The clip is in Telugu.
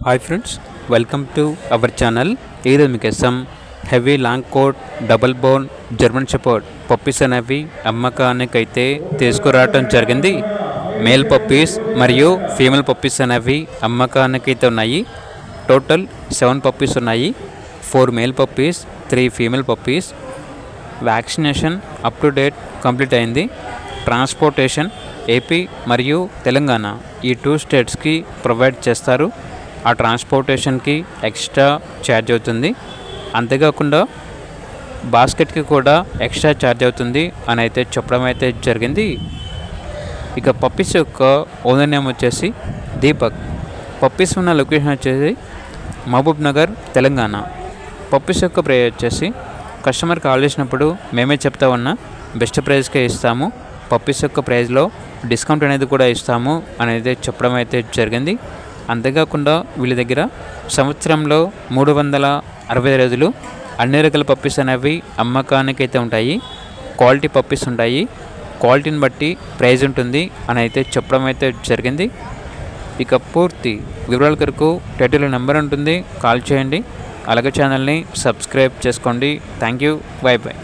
Hi friends, welcome to our channel. ఈరోజు మీకోసం heavy long coat double bone German shepherd puppies అనేవి అమ్మకానికైతే తీసుకురావటం జరిగింది. మేల్ పప్పీస్ మరియు ఫీమేల్ పప్పీస్ అనేవి అమ్మకానికైతే ఉన్నాయి. టోటల్ 7 పప్పీస్ ఉన్నాయి. 4 male puppies, 3 female puppies. Vaccination up to date complete అయింది. ట్రాన్స్పోర్టేషన్ ఏపీ మరియు తెలంగాణ ఈ 2 స్టేట్స్కి ప్రొవైడ్ చేస్తారు. ఆ ట్రాన్స్పోర్టేషన్కి ఎక్స్ట్రా ఛార్జ్ అవుతుంది. అంతేకాకుండా బాస్కెట్కి కూడా ఎక్స్ట్రా ఛార్జ్ అవుతుంది అని అయితే చెప్పడం అయితే జరిగింది. ఇక పప్పీస్ యొక్క ఓనర్ నేమ్ వచ్చేసి దీపక్. పప్పీస్ ఉన్న లొకేషన్ వచ్చేసి మహబూబ్ నగర్, తెలంగాణ. పప్పీస్ యొక్క ప్రైస్ వచ్చేసి కస్టమర్ కాల్ చేసినప్పుడు మేమే చెప్తా ఉన్నా బెస్ట్ ప్రైస్కే ఇస్తాము. పప్పీస్ యొక్క ప్రైస్లో డిస్కౌంట్ అనేది కూడా ఇస్తాము అనేది చెప్పడం అయితే జరిగింది. అంతేకాకుండా వీళ్ళ దగ్గర సంవత్సరంలో 365 రోజులు అన్ని రకాల పప్పీస్ అనేవి అమ్మకానికి అయితే ఉంటాయి. క్వాలిటీ పప్పీస్ ఉంటాయి. క్వాలిటీని బట్టి ప్రైజ్ ఉంటుంది అని అయితే చెప్పడం అయితే జరిగింది. ఇక పూర్తి వివరాల కొరకు టైటిల్ నెంబర్ ఉంటుంది, కాల్ చేయండి. అలాగే ఛానల్ని సబ్స్క్రైబ్ చేసుకోండి. Thank you, by by.